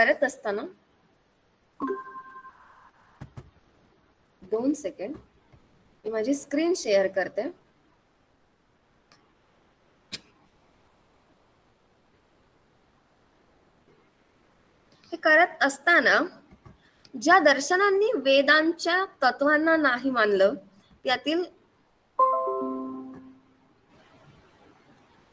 करत असताना 2 सेकंड मी माझी स्क्रीन शेअर करते. हे करत असताना ज्या दर्शनांनी वेदांच्या तत्वांना नाही मानलं, त्यातील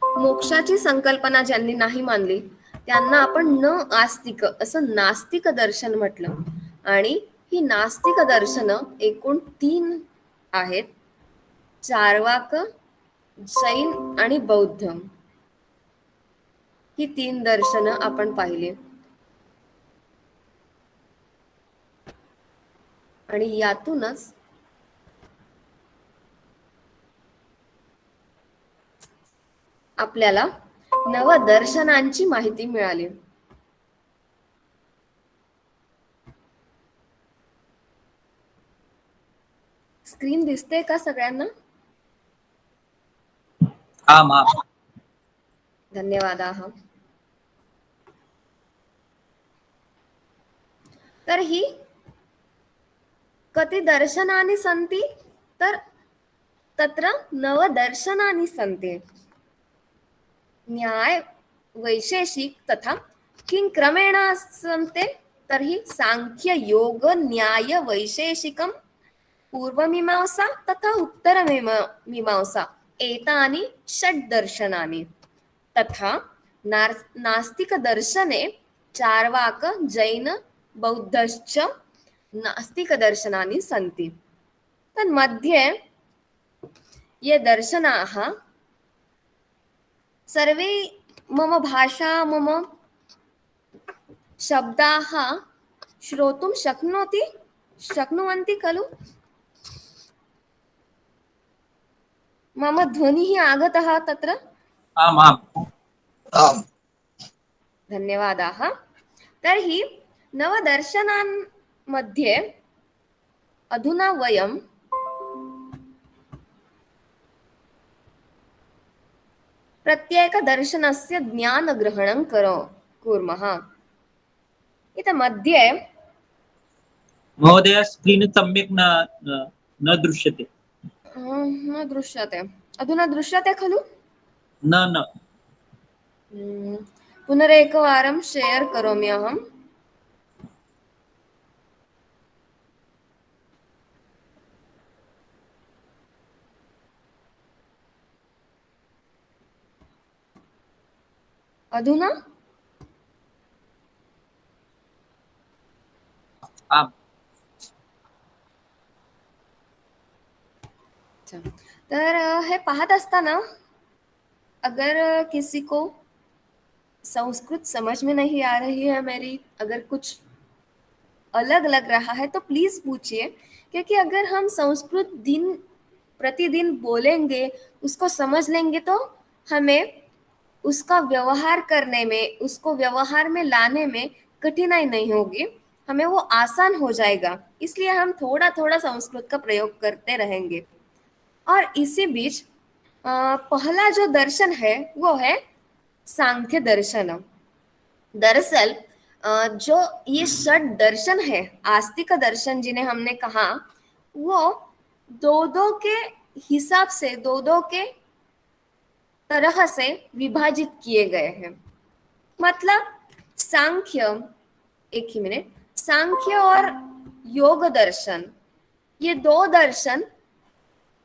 मोक्षाची संकल्पना ज्यांनी नाही मानली त्यांना आपण न आस्तिक असं नास्तिक दर्शन म्हटलं. आणि ही नास्तिक दर्शनं एकूण 3 आहेत: चार्वाक, जैन आणि बौद्ध. ही 3 दर्शनं आपण पाहिली. आणि यातूनच आपल्याला नवदर्शनांची माहिती मिळाली. स्क्रीन दिसते का सगळ्यांना? धन्यवादाः. तर्हि कति दर्शनानि सन्ति? तर तत्र नवदर्शनानि सन्ति. न्याय, वैशेषिक तथा किं क्रमेण सन्ति? तर्हि सांख्य, योग, न्याय, वैशेषिकं, पूर्वमीमांसा तथा उत्तरमीमांसा एतानि षड्दर्शनानि. तथा नास्तिकदर्शने चार्वाक, जैन, बौद्धश्च नास्तिकदर्शनानि सन्ति. तन्मध्ये ये दर्शनाः सर्वे मम भाषा, मम शब्दाः श्रोतुं शक्नुवन्ति खलु? मम ध्वनिः आगतः तत्र? आम्. धन्यवादाः. तर्हि नवदर्शनान् मध्ये अधुना वयं प्रत्येकदर्शनस्य ज्ञानग्रहणं कुर्मः. इति मध्ये महोदय स्क्रीन् सम्यक् न दृश्यते. न दृश्यते. अधुना दृश्यते खलु? न. पुनरेकवारं शेयर करोमि अहम्. अधुना आम्. तर हे पाहत असताना अगर किसी को संस्कृत समझ में नहीं आ रही है मेरी, अगर कुछ अलग लग रहा है तो प्लीज पूछिए, क्योंकि अगर हम संस्कृत दिन प्रतिदिन बोलेंगे, उसको समझ लेंगे, तो हमें उसका व्यवहार करने में, उसको व्यवहार में लाने में कठिनाई नहीं होगी, हमें वो आसान हो जाएगा. इसलिए हम थोड़ा थोड़ा संस्कृत का प्रयोग करते रहेंगे. और इसी बीच पहला जो दर्शन है वो है सांख्य दर्शन. दरअसल जो ये षड दर्शन है, आस्तिक दर्शन जिन्हें हमने कहा, वो दो के हिसाब से, दो के तरह से विभाजित किए गए हैं. मतलब सांख्य, एक ही मिनट, सांख्य और योग दर्शन, ये 2 दर्शन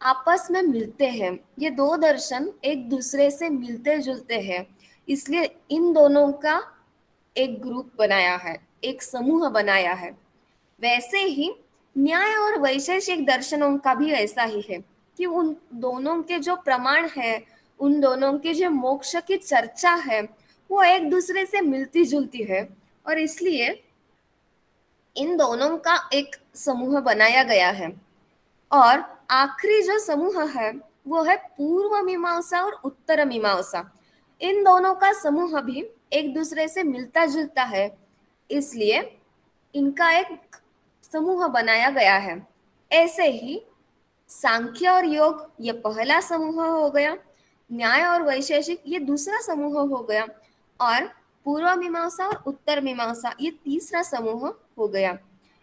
आपस में मिलते हैं. ये 2 दर्शन एक दूसरे से मिलते जुलते हैं, इसलिए इन दोनों का एक ग्रुप बनाया है, एक समूह बनाया है. वैसे ही न्याय और वैशेषिक दर्शनों का भी ऐसा ही है कि उन दोनों के जो प्रमाण है, उन दोनों के जो मोक्ष की चर्चा है, वो एक दूसरे से मिलती जुलती है, और इसलिए इन दोनों का एक समूह बनाया गया है. और आखिरी जो समूह है वो है पूर्व मीमांसा और उत्तर मीमांसा. इन दोनों का समूह भी एक दूसरे से मिलता जुलता है, इसलिए इनका एक समूह बनाया गया है. ऐसे ही सांख्य और योग ये पहला समूह हो गया, न्याय और वैशेषिक ये दूसरा समूह हो गया, और पूर्व मीमांसा और उत्तर मीमांसा, ये तीसरा समूह हो गया।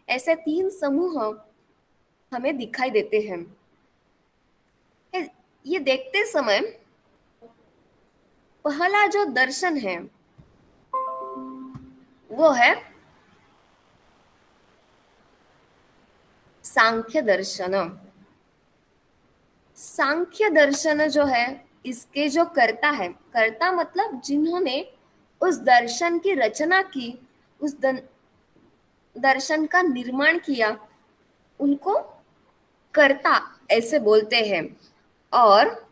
ऐसे 3 समूह हमें दिखाई देते हैं। ये देखते समय पहला जो दर्शन है वो है सांख्य दर्शन। सांख्य दर्शन जो है, इसके जो कर्ता है, कर्ता मतलब जिन्होंने उस दर्शन की रचना की, उस दर्शन का निर्माण किया, उनको कर्ता ऐसे बोलते हैं। और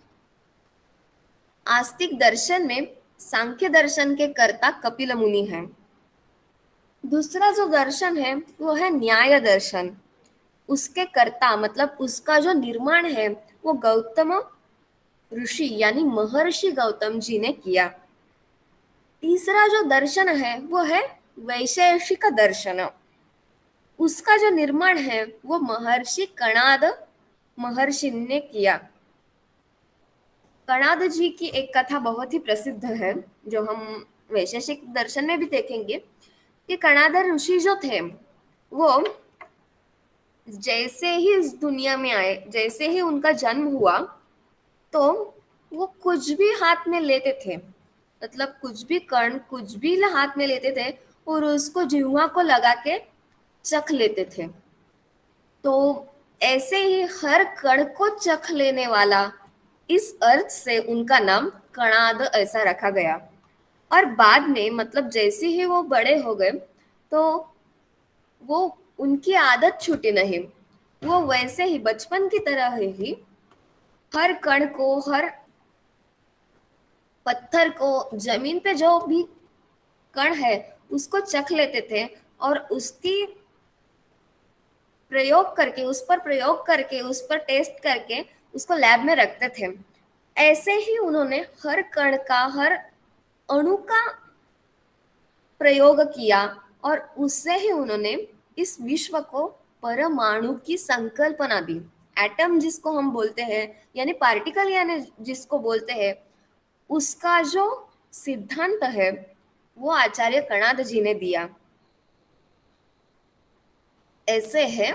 आस्तिक दर्शन में सांख्य दर्शन के कर्ता कपिल मुनि हैं। दूसरा जो दर्शन है वो है न्याय दर्शन। उसके कर्ता मतलब उसका जो निर्माण है वो गौतम ऋषि यानी महर्षि गौतम जी ने किया। तीसरा जो दर्शन है वो है वैशेषिक दर्शन। उसका जो निर्माण है वो महर्षि कणाद महर्षि ने किया। कणाद जी की एक कथा बहुत ही प्रसिद्ध है, जो हम वैशेषिक दर्शन में भी देखेंगे कि कणाद ऋषि जो थे वो जैसे ही इस दुनिया में आए, जैसे ही उनका जन्म हुआ, तो वो कुछ भी हाथ में लेते थे, मतलब कुछ भी कण, कुछ भी हाथ में लेते थे और उसको जिह्वा को लगा के चख लेते थे। तो ऐसे ही हर कण को चख लेने वाला, इस अर्थ से उनका नाम कणाद ऐसा रखा गया। और बाद में मतलब जैसे ही वो बड़े हो गए तो वो उनकी आदत छूटी नहीं, वो वैसे ही बचपन की तरह ही हर कण को, हर पत्थर को, जमीन पे जो भी कण है उसको चख लेते थे और उसकी प्रयोग करके, उस पर प्रयोग करके, उस पर टेस्ट करके उसको लैब में रखते थे। ऐसे ही उन्होंने हर कण का, हर अणु का प्रयोग किया और उससे ही उन्होंने इस विश्व को परमाणु की संकल्पना दी। एटम जिसको हम बोलते हैं, यानी पार्टिकल यानी जिसको बोलते हैं, उसका जो सिद्धांत है वो आचार्य कणाद जी ने दिया। ऐसे है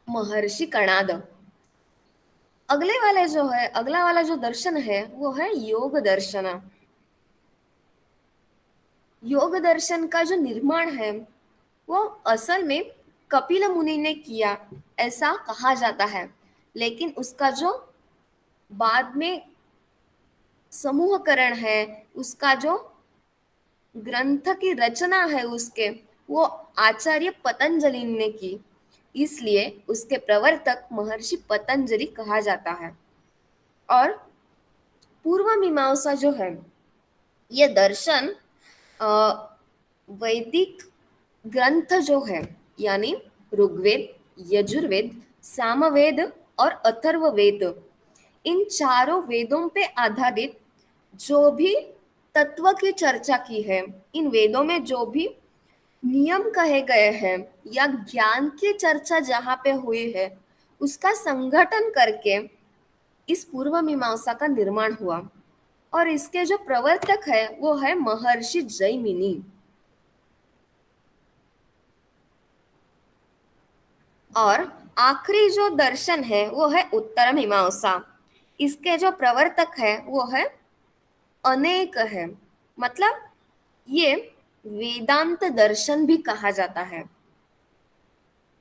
महर्षि कणाद। अगला वाला जो दर्शन है वो है योग दर्शन। योग दर्शन का जो निर्माण है वो असल में कपिल मुनि ने किया, ऐसा कहा जाता है। लेकिन उसका जो बाद में समूहकरण है, उसका जो ग्रंथ की रचना है उसके, वो आचार्य पतंजलि ने की, इसलिए उसके प्रवर्तक महर्षि पतंजलि कहा जाता है। और पूर्व मीमांसा जो है, ये दर्शन वैदिक ग्रंथ जो है, यानी ऋग्वेद, यजुर्वेद, सामवेद और अथर्ववेद, इन चारों वेदों पे आधारित जो भी तत्व की चर्चा की है, इन वेदों में जो भी नियम कहे गए हैं या ज्ञान की चर्चा जहाँ पे हुई है, उसका संगठन करके इस पूर्व मीमांसा का निर्माण हुआ। और इसके जो प्रवर्तक है वो है महर्षि जैमिनी। और आखिरी जो दर्शन है वो है उत्तर मीमांसा। इसके जो प्रवर्तक है वो है अनेक है, मतलब ये वेदांत दर्शन भी कहा जाता है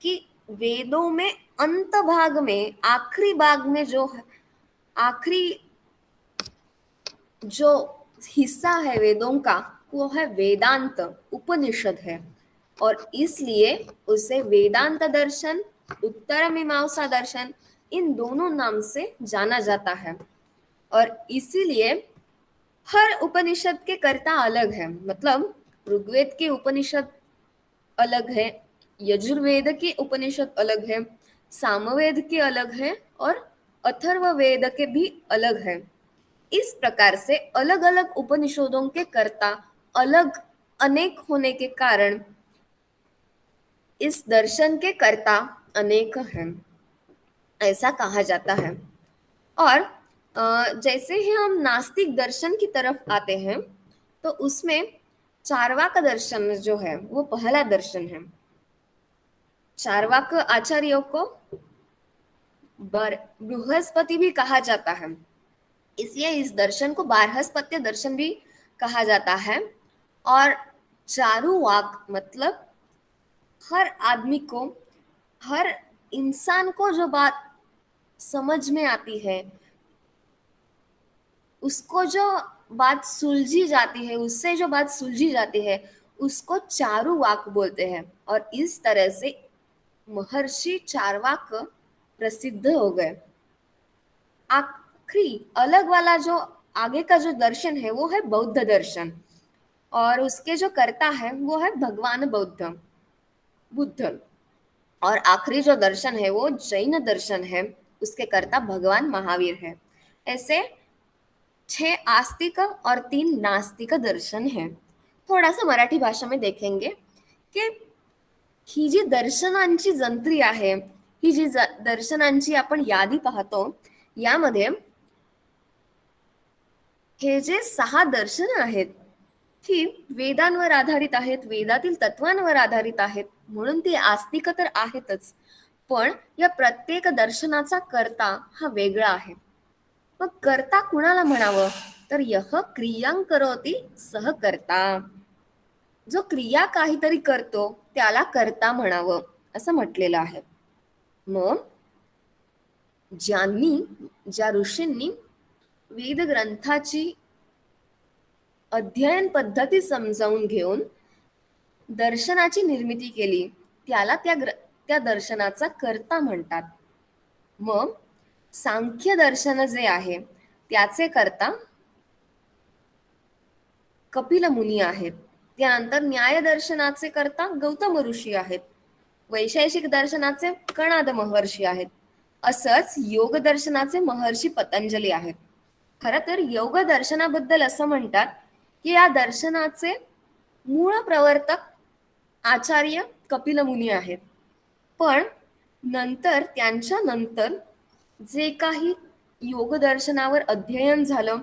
कि वेदों में अंत भाग में, आखिरी भाग में जो आखिरी जो हिस्सा है वेदों का वो है वेदांत, उपनिषद है। और इसलिए उसे वेदांत दर्शन, उत्तर मीमांसा दर्शन, इन दोनों नाम से जाना जाता है। और इसीलिए हर उपनिषद के कर्ता अलग है, मतलब ऋग्वेद के उपनिषद अलग है, यजुर्वेद के उपनिषद अलग है, सामवेद के अलग है और अथर्ववेद के भी अलग है। इस प्रकार से अलग अलग उपनिषदों के कर्ता अलग, अनेक होने के कारण इस दर्शन के कर्ता अनेक हैं, ऐसा कहा जाता है। और जैसे ही हम नास्तिक दर्शन की तरफ आते हैं तो उसमें चार्वाक दर्शन जो है वो पहला दर्शन है। चार्वाक आचार्यों को बृहस्पति भी कहा जाता है, इसलिए इस दर्शन को बारहस्पत्य दर्शन भी कहा जाता है। और चारुवाक मतलब हर आदमी को, हर इंसान को जो बात समझ में आती है, उसको जो बात सुलझी जाती है, उससे जो बात सुलझी जाती है, उसको चारुवाक बोलते हैं। और इस तरह से महर्षि चारवाक प्रसिद्ध हो गए। आखिरी अलग वाला जो आगे का जो दर्शन है वो है बौद्ध दर्शन, और उसके जो कर्ता है वो है भगवान बुद्ध। और आखिरी जो दर्शन है वो जैन दर्शन है, उसके कर्ता भगवान महावीर है। ऐसे 6 आस्तिक और 3 नास्तिक दर्शन है। थोडासा मराठी भाषा में देखेंगे की ही जी दर्शनांची जंत्री आहे, ही जी दर्शनांची आपण यादी पाहतो, यामध्ये हे जे 6 दर्शन आहेत ती वेदांवर आधारित आहेत, वेदातील तत्वांवर आधारित आहेत, म्हणून ती आस्तिक तर आहेतच, पण या प्रत्येक दर्शनाचा कर्ता हा वेगळा आहे। मग कर्ता कुणाला म्हणावं, तर यह क्रियां करोति सह कर्ता, जो क्रिया काहीतरी करतो त्याला कर्ता म्हणावं असं म्हटलेलं आहे। मग ज्या ऋषींनी वेद ग्रंथाची अध्ययन पद्धती समजावून घेऊन दर्शनाची निर्मिती केली, त्याला त्या दर्शनाचा कर्ता म्हणतात। मग सांख्य दर्शन जे आहे त्याचे कर्ता कपिल मुनी आहेत। त्यानंतर न्याय दर्शनाचे कर्ता गौतम ऋषी आहेत। वैशेषिक दर्शनाचे कणाद महर्षी आहेत। असंच योग दर्शनाचे महर्षी पतंजली आहेत। खरं तर योग दर्शनाबद्दल असं म्हणतात की या दर्शनाचे मूळ प्रवर्तक आचार्य कपिल मुनी आहेत, पण नंतर त्यांच्या नंतर जे काही योग दर्शनावर अध्ययन झालं,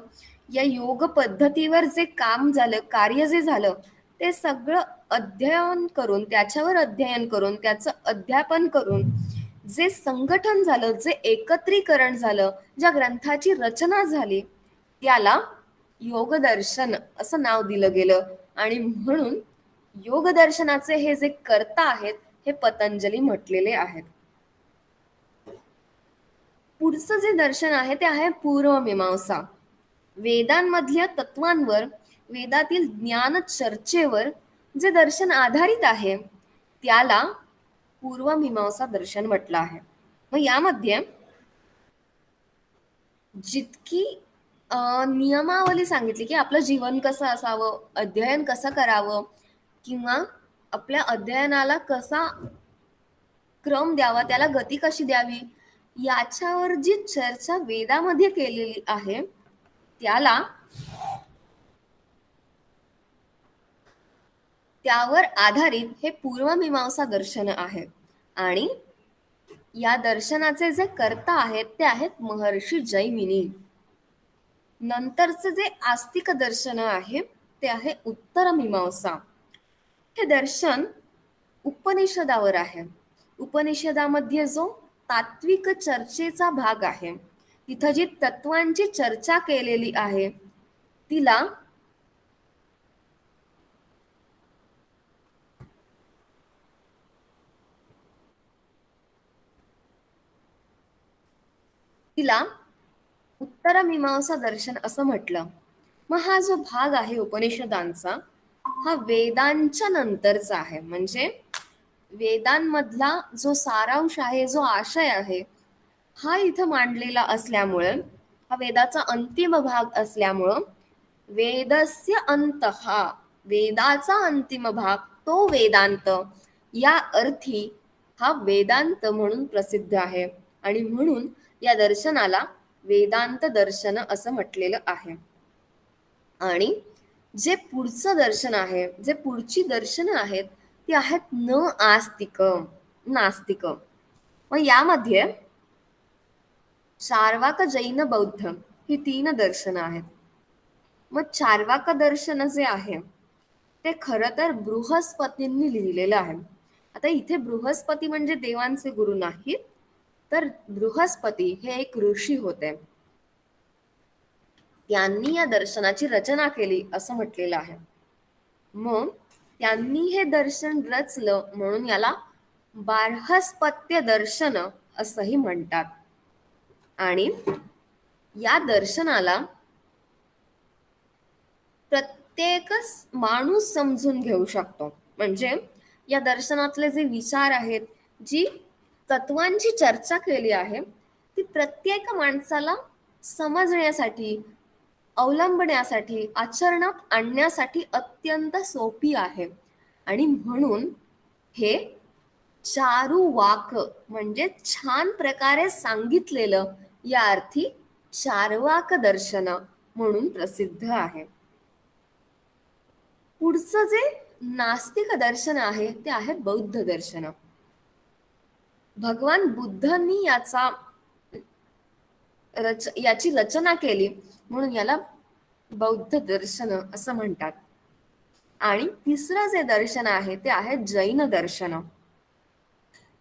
या योग पद्धतीवर जे काम झालं, कार्य जे झालं, ते सगळं अध्ययन करून, त्याच्यावर अध्ययन करून, त्याचं अध्यापन करून जे संघटन झालं, जे एकत्रीकरण झालं, ज्या ग्रंथाची रचना झाली, त्याला योग दर्शन असं नाव दिलं गेलं। आणि म्हणून योग दर्शनाचे हे जे कर्ता आहेत हे पतंजली म्हटलेले आहेत। पुढचं जे दर्शन आहे ते आहे पूर्वमीमांसा। वेदांमधल्या तत्वांवर, वेदातील ज्ञान चर्चेवर जे दर्शन आधारित आहे त्याला पूर्वमीमांसा दर्शन म्हटलं आहे। मग यामध्ये जितकी नियमावली सांगितली की आपलं जीवन कसं असावं, अध्ययन कसं करावं, किंवा आपल्या अध्ययनाला कसा क्रम द्यावा, त्याला गती कशी द्यावी, याच्यावर जी चर्चा वेदामध्ये केलेली आहे त्यावर आधारित हे पूर्वमीमांसा दर्शन आहे। आणि या दर्शनाचे जे कर्ता आहेत ते आहेत महर्षी जैमिनी। नंतरचे जे आस्तिक दर्शन आहे ते आहे उत्तर मीमांसा। हे दर्शन उपनिषदावर आहे। उपनिषदामध्ये जो तात्विक चर्चेचा भाग आहे, तिथं जी तत्वांची चर्चा केलेली आहे तिला उत्तर मीमांसा दर्शन असं म्हटलं। मग हा जो भाग आहे उपनिषदांचा हा वेदांच्या नंतरचा आहे, म्हणजे वेदांमधला जो सारांश आहे, जो आशय आहे, हा इथं मांडलेला असल्यामुळे, हा वेदाचा अंतिम भाग असल्यामुळं वेदस्य अंतः, वेदाचा अंतिम भाग तो वेदांत, या अर्थी हा वेदांत म्हणून प्रसिद्ध आहे। आणि म्हणून या दर्शनाला वेदांत दर्शन असं म्हटलेलं आहे। आणि जे पुढचं दर्शन आहे, जे पुढची दर्शनं आहेत ती आहेत न आस्तिक, नास्तिक। मग यामध्ये चार्वाक, जैन, बौद्ध ही 3 दर्शनं आहेत। मग चार्वाक दर्शन जे आहे ते खरं तर बृहस्पतींनी लिहिलेलं आहे. आता इथे बृहस्पती म्हणजे देवांचे गुरु नाहीत, तर बृहस्पती हे एक ऋषी होते. त्यांनी या दर्शनाची रचना केली असं म्हटलेलं आहे. मग त्यांनी हे दर्शन रचलं म्हणून याला बार्हस्पत्य दर्शन असंही म्हणतात. आणि या दर्शनाला प्रत्येकच माणूस समजून घेऊ शकतो. म्हणजे या दर्शनातले जे विचार आहेत, जी तत्वांची चर्चा केली आहे, ती प्रत्येक माणसाला समजण्यासाठी, अवलंबण्यासाठी, आचरणात आणण्यासाठी अत्यंत सोपी आहे. आणि म्हणून हे चारुवाक म्हणजे छान प्रकारे सांगितलेलं या अर्थी चारवाक दर्शन म्हणून प्रसिद्ध आहे. पुढचं जे नास्तिक दर्शन आहे ते आहे बौद्ध दर्शन. भगवान बुद्धांनी याची रचना केली म्हणून याला बौद्ध दर्शन असं म्हणतात. आणि तिसरं जे दर्शन आहे ते आहे जैन दर्शन.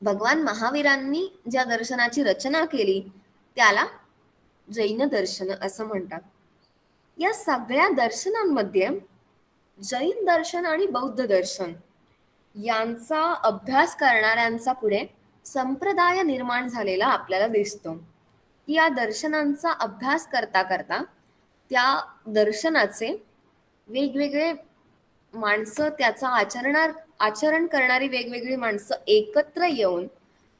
भगवान महावीरांनी ज्या दर्शनाची रचना केली त्याला जैन दर्शन असं म्हणतात. या सगळ्या दर्शनांमध्ये जैन दर्शन आणि बौद्ध दर्शन यांचा अभ्यास करणाऱ्यांचा पुढे संप्रदाय निर्माण झालेला आपल्याला दिसतो. या दर्शनांचा अभ्यास करता करता त्या दर्शनाचे वेगवेगळे माणसं, त्याचा आचरण करणारी वेगवेगळी माणसं एकत्र येऊन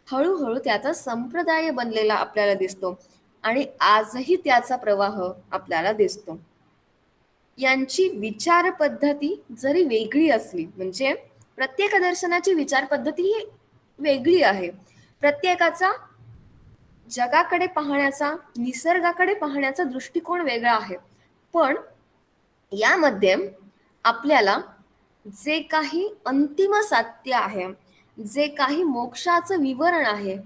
हळूहळू त्याचा संप्रदाय बनलेला आपल्याला दिसतो. आणि आजही त्याचा प्रवाह आपल्याला दिसतो. यांची विचार पद्धती जरी वेगळी असली, म्हणजे प्रत्येक दर्शनाची विचार पद्धती ही वेगळी आहे. प्रत्येकाचा जगाकडे पाहण्याचा, निसर्गाकडे पाहण्याचा दृष्टिकोन वेगळा आहे. पण यामध्ये आपल्याला जे काही अंतिम सत्य आहे, जे काही मोक्षाचं विवरण आहे,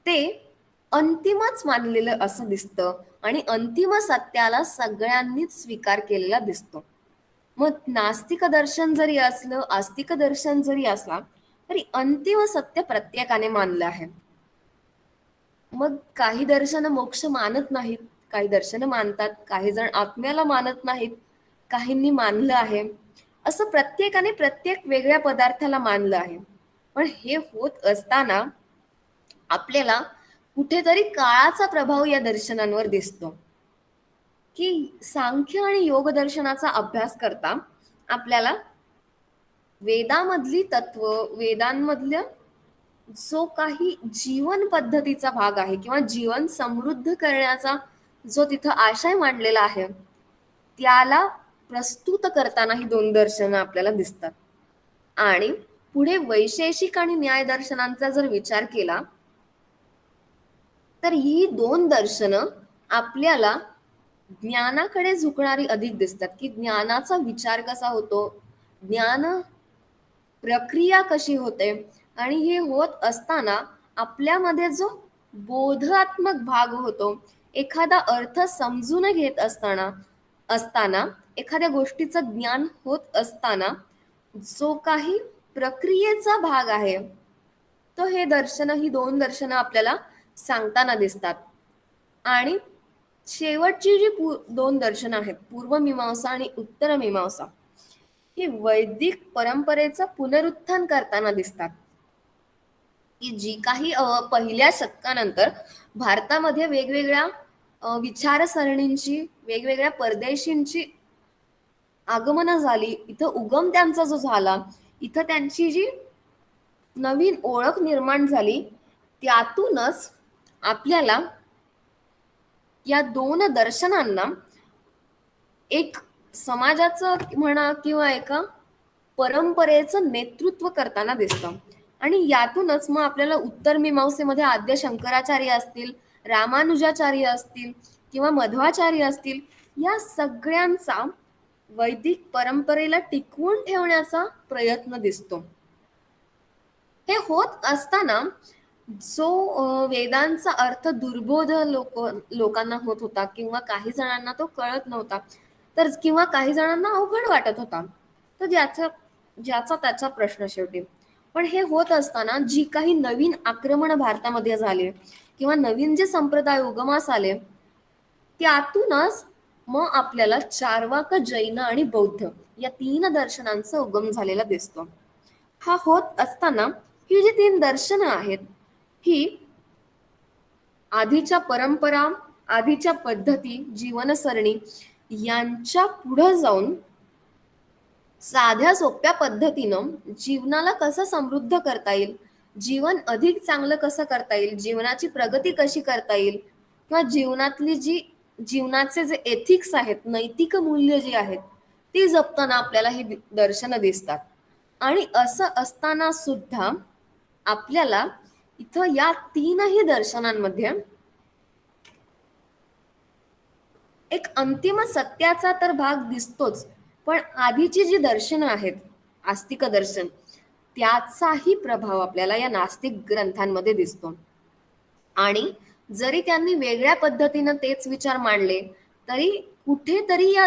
ते अंतिमच मानलेलं असं दिसतं आणि अंतिम सत्याला सगळ्यांनीच स्वीकार केलेला दिसतो. मग नास्तिक दर्शन जरी असलं, आस्तिक दर्शन जरी असला, तरी अंतिम सत्य प्रत्येकाने मानलं आहे. मग काही दर्शन मोक्ष मानत नाहीत, काही दर्शन मानतात, काही जण आत्म्याला मानत नाहीत, काहींनी मानलं आहे. असं प्रत्येकाने प्रत्येक वेगळ्या पदार्थाला मानलं आहे. पण हे होत असताना आपल्याला कुठेतरी काळाचा प्रभाव या दर्शनांवर दिसतो. की सांख्य आणि योग दर्शनाचा अभ्यास करता आपल्याला वेदामधली तत्व, वेदांमधल्या जो काही जीवन पद्धतीचा भाग आहे किंवा जीवन समृद्ध करण्याचा जो तिथं आशय मांडलेला आहे, त्याला प्रस्तुत करताना ही दोन दर्शनं आपल्याला दिसतात. आणि पुढे वैशेषिक आणि न्याय दर्शनांचा जर विचार केला तर ही दोन दर्शनं आपल्याला ज्ञानाकडे झुकणारी अधिक दिसतात. की ज्ञानाचा विचार कसा होतो, ज्ञान प्रक्रिया कशी होते, आणि हे होत असताना आपल्यामध्ये जो बोधात्मक भाग होतो, एखादा अर्थ समजून घेत असताना एखाद्या गोष्टीचं ज्ञान होत असताना जो काही प्रक्रियेचा भाग आहे, तो हे दर्शन, ही दोन दर्शनं आपल्याला सांगताना दिसतात. आणि शेवटची जी दोन दर्शनं आहेत, पूर्वमीमांसा आणि उत्तरमीमांसा, ही वैदिक परंपरेचं पुनरुत्थान करताना दिसतात. की जी काही पहिल्या शतकानंतर भारतामध्ये वेगवेगळ्या विचारसरणींची, वेगवेगळ्या परदेशींची आगमन झाली, इथं उगम त्यांचा जो झाला, इथं त्यांची जी नवीन ओळख निर्माण झाली, त्यातूनच आपल्याला या दोन दर्शनांना एक समाजाचं म्हणा किंवा एका परंपरेचं नेतृत्व करताना दिसतं. आणि यातूनच मग आपल्याला उत्तर मीमांसेमध्ये आद्य शंकराचार्य असतील, रामानुजाचार्य असतील किंवा मध्वाचार्य असतील, या सगळ्यांचा वैदिक परंपरेला टिकवून ठेवण्याचा प्रयत्न दिसतो. हे होत असताना जो वेदांचा अर्थ दुर्बोध लोकांना होत होता किंवा काही जणांना तो कळत नव्हता, तर किंवा काही जणांना अवघड वाटत होता. तर ज्याचा त्याचा प्रश्न शेवटी. पण हे होत असताना जी काही नवीन आक्रमण भारतामध्ये झाले किंवा नवीन जे संप्रदाय उगमास आले, त्यातूनच मग आपल्याला चार्वाक, जैन आणि बौद्ध या 3 दर्शनांचा उगम झालेला दिसतो. हा होत असताना ही जी 3 दर्शनं आहेत, ही आधीच्या परंपरा, आधीच्या पद्धती, जीवनसरणी यांच्या पुढे जाऊन साध्या सोप्या पद्धतीनं जीवनाला कसं समृद्ध करता येईल, जीवन अधिक चांगलं कसं करता येईल, जीवनाची प्रगती कशी करता येईल किंवा जीवनाचे जे एथिक्स आहेत, नैतिक मूल्य जी आहेत, ती जपताना आपल्याला ही दर्शनं दिसतात. आणि असं असताना सुद्धा आपल्याला इथं या 3ही दर्शनांमध्ये एक अंतिम सत्याचा तर भाग दिसतोच, पण आधीची जी दर्शनं आहेत, आस्तिक दर्शन, त्याचाही प्रभाव आपल्याला या नास्तिक ग्रंथांमध्ये दिसतो. आणि जरी त्यांनी वेगळ्या पद्धतीनं तेच विचार मांडले, तरी कुठेतरी या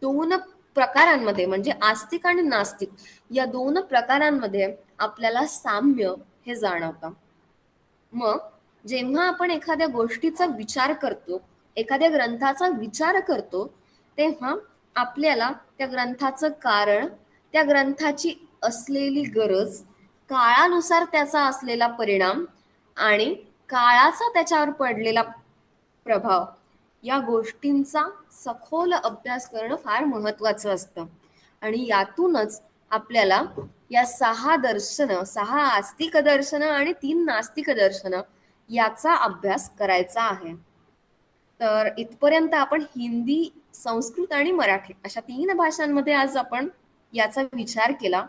2 प्रकारांमध्ये, म्हणजे आस्तिक आणि नास्तिक या 2 प्रकारांमध्ये आपल्याला साम्य हे जाणवतं. मग जेव्हा आपण एखाद्या गोष्टीचा विचार करतो, एखाद्या ग्रंथाचा विचार करतो, तेव्हा आपल्याला त्या ग्रंथाचं कारण, त्या ग्रंथाची असलेली गरज, काळानुसार त्याचा असलेला परिणाम आणि काळाचा त्याच्यावर पडलेला प्रभाव, या गोष्टींचा सखोल अभ्यास करणं फार महत्वाचं असतं. आणि यातूनच आपल्याला या 6 दर्शनं, 6 आस्तिक दर्शनं आणि 3 नास्तिक दर्शनं याचा अभ्यास करायचा आहे. तर इथपर्यंत आपण हिंदी, संस्कृत आणि मराठी अशा 3 भाषांमध्ये आज आपण याचा विचार केला.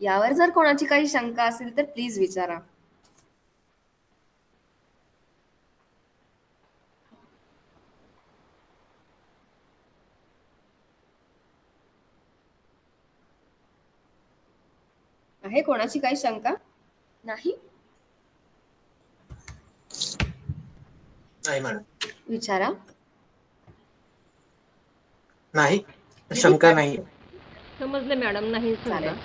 यावर जर कोणाची काही शंका असेल तर प्लीज विचारा. आहे कोणाची काही शंका? नाही? नाही मॅडम. विचारा. नाही, शंका नाही. समजले मॅडम, नाही चालेल.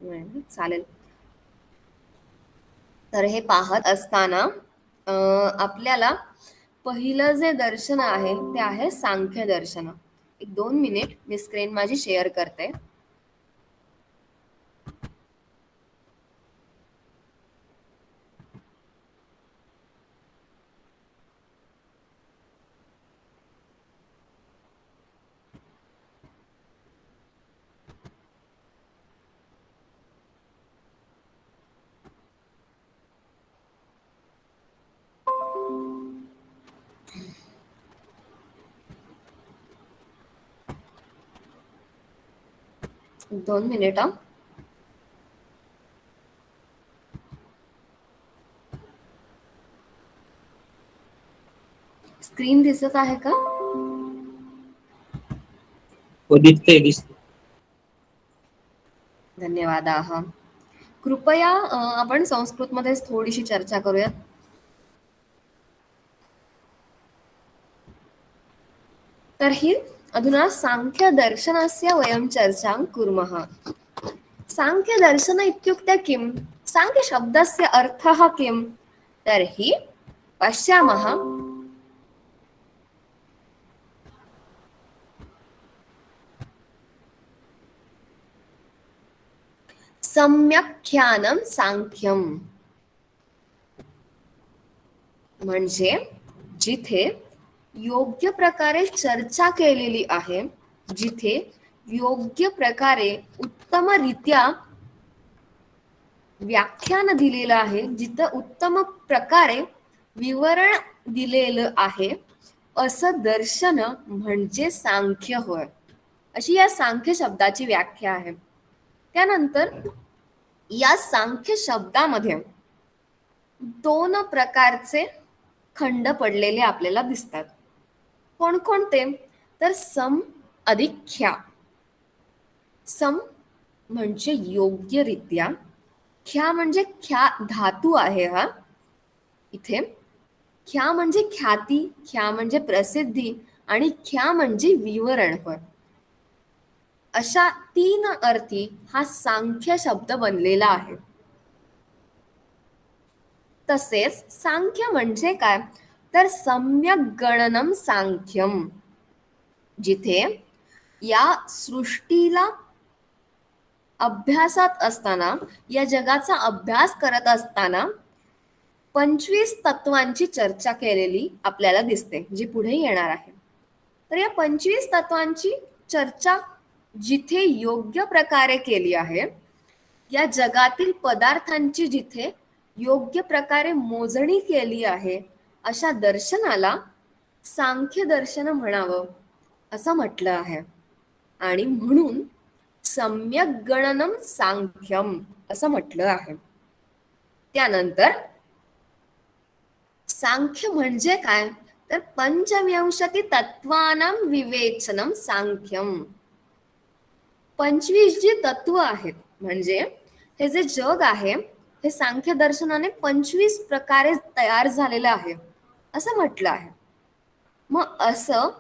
समजा. चालेल. तर हे पाहत असताना आपल्याला पहिलं जे दर्शन आहे ते आहे सांख्य दर्शन. 1-2 मिनिट मी स्क्रीन माझी शेअर करते. दोन मिनिट. स्क्रीन दिसत आहे का? हो, दिसते. धन्यवाद. कृपया आपण संस्कृतमध्ये थोडीशी चर्चा करूयात. तर्हि अधुना सांख्यदर्शनस्य वयं चर्चां कुर्मः. सांख्यदर्शन इत्युक्ते किं? सांख्यशब्दस्य अर्थः किं? तर्हि पश्यामः. सम्यक् सांख्यम म्हणजे जिथे योग्य प्रकारे चर्चा केलेली आहे, जिथे योग्य प्रकारे उत्तमरित्या व्याख्यान दिलेलं आहे, जिथं उत्तम प्रकारे विवरण दिलेलं आहे, असं दर्शन म्हणजे सांख्य होय. अशी या सांख्य शब्दाची व्याख्या आहे. त्यानंतर या सांख्य शब्दामध्ये 2 प्रकारचे खंड पडलेले आपल्याला दिसतात. कोणकोणते? तर सम अधिक ख्या. सम म्हणजे योग्यरित्या, ख्या म्हणजे ख्या धातू आहे हा इथे. ख्या म्हणजे ख्याती, ख्या म्हणजे प्रसिद्धी आणि ख्या म्हणजे विवरण होय. अशा 3 अर्थी हा सांख्य शब्द बनलेला आहे. तसेच सांख्य म्हणजे काय, तर सम्यक गणनम सांख्यम, जिथे या सृष्टीला अभ्यासात असताना, या जगाचा अभ्यास करत असताना 25 तत्वांची चर्चा केलेली आपल्याला दिसते, जी पुढे येणार आहे. तर या 25 तत्वांची चर्चा जिथे योग्य प्रकारे केली आहे, या जगातील पदार्थांची जिथे योग्य प्रकारे मोजणी केली आहे, अशा दर्शनाला सांख्य दर्शन म्हणावं असं म्हटलं आहे. आणि म्हणून सम्यक गणनम सांख्यम असं म्हटलं आहे. त्यानंतर सांख्य म्हणजे काय, तर पंचविंशती तत्वानां विवेचनम सांख्यम. 25 जी तत्व आहेत, म्हणजे हे जे जग आहे हे सांख्य दर्शनाने 25 प्रकारे तयार झालेलं आहे असं म्हटलं आहे. मग असं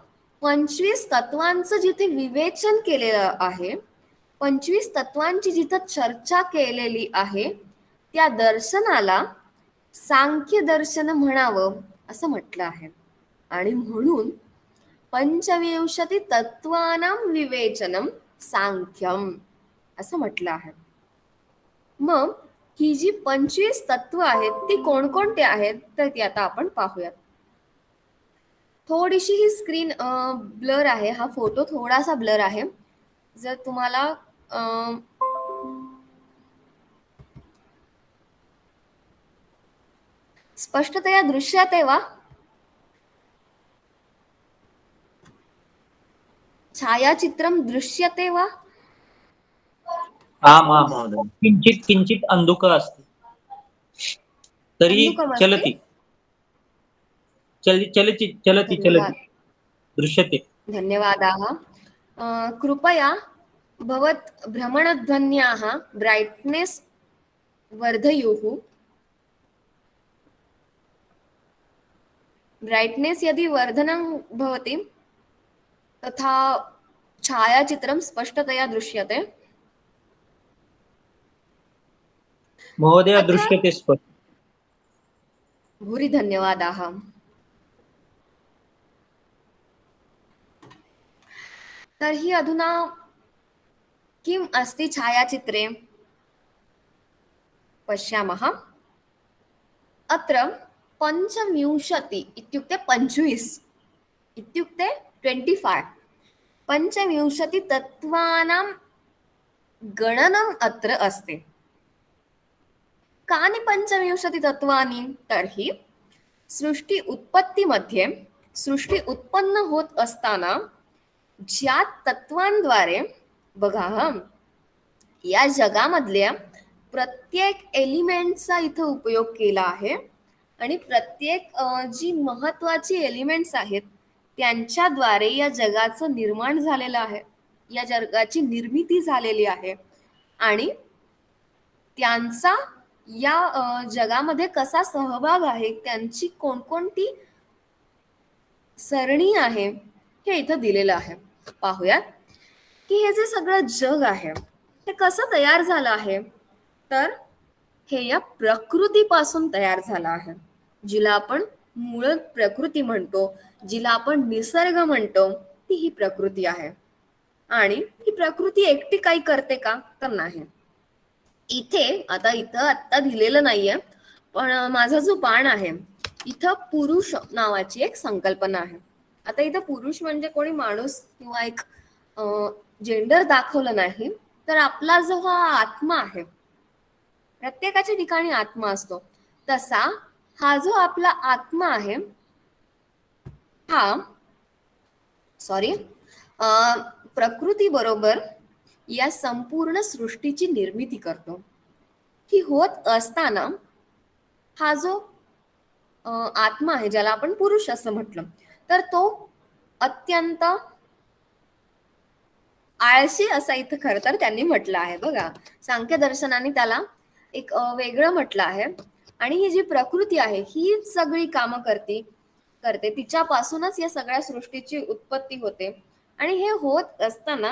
25 तत्वांचं जिथे विवेचन केलेलं आहे, 25 तत्वांची जिथं चर्चा केलेली आहे, त्या दर्शनाला सांख्य दर्शन म्हणावं असं म्हटलं आहे. आणि म्हणून पंचविंशती तत्वानां विवेचनम सांख्यम असं म्हटलं आहे. मग ही जी 25 तत्व आहेत ती कोणकोणती आहेत, तर ती आता आपण पाहूयात. थोडीशी ही स्क्रीन ब्लर आहे, हा फोटो थोडासा ब्लर आहे. जर तुम्हाला स्पष्टतया दृश्याते वा? छायाचित्रं दृश्यते वा? आम् आम् महोदय. किंचित किंचित अंधुक अस्ति, तर्हि अंधुकमस्ति? चलति चलति चलति चलति धन्यवाद. दृश्यते. धन्यवादाः. कृपया भवत् भ्रमणध्वन्याः ब्राइटनेस वर्धयुः. ब्राइटनेस यदि वर्धनं भवति तथा छायाचित्रं स्पष्टतया दृश्यते. महोदय दृश्यते स्पष्ट. भूरि धन्यवादाः. तर्हि अधुना किम् अस्ति छायाचित्रे पश्यामः. अत्र पंचविंशति इत्युक्ते 25 इत्युक्ते 25 पंचविंशति तत्वानां गणनम् अत्र अस्ति. कानि पंचविंशति तत्वानि, तर्हि सृष्टि उत्पत्तीमध्ये सृष्टि उत्पन्न होत असताना ज्या तत्वांद्वारे, बघा या जगामधल्या प्रत्येक एलिमेंटचा इथं उपयोग केला आहे आणि प्रत्येक जी महत्वाची एलिमेंट्स आहेत त्यांच्याद्वारे या जगाचं निर्माण झालेलं आहे, या जगाची निर्मिती झालेली आहे. आणि त्यांचा या जगामध्ये कसा सहभाग आहे, त्यांची कोणकोणती सरणी आहे, हे इथं दिलेलं आहे. पाहूयात की हे जे सगळं जग आहे ते कसं तयार झालं आहे, तर हे या प्रकृतीपासून तयार झालं आहे, जिला आपण मूळ प्रकृती म्हणतो, जिला आपण निसर्ग म्हणतो, ती ही प्रकृती आहे. आणि ही प्रकृती एकटी काही करते का, तर नाही. इथे आता दिलेलं नाहीये, पण माझा जो बाण आहे इथं पुरुष नावाची एक संकल्पना आहे. आता इथं पुरुष म्हणजे कोणी माणूस किंवा एक जेंडर दाखवलं नाही, तर आपला जो हा आत्मा आहे, प्रत्येकाच्या ठिकाणी आत्मा असतो, तसा हा जो आपला आत्मा आहे हा प्रकृती बरोबर या संपूर्ण सृष्टीची निर्मिती करतो. ही होत असताना हा जो आत्मा आहे, ज्याला आपण पुरुष असं म्हटलं, तर तो अत्यंत आळशी असा इथं खरं तर त्यांनी म्हटलं आहे. बघा, सांख्य दर्शनाने त्याला एक वेगळं म्हटलं आहे. आणि ही जी प्रकृती आहे ही सगळी कामं करते, करते, तिच्यापासूनच या सगळ्या सृष्टीची उत्पत्ती होते. आणि हे होत असताना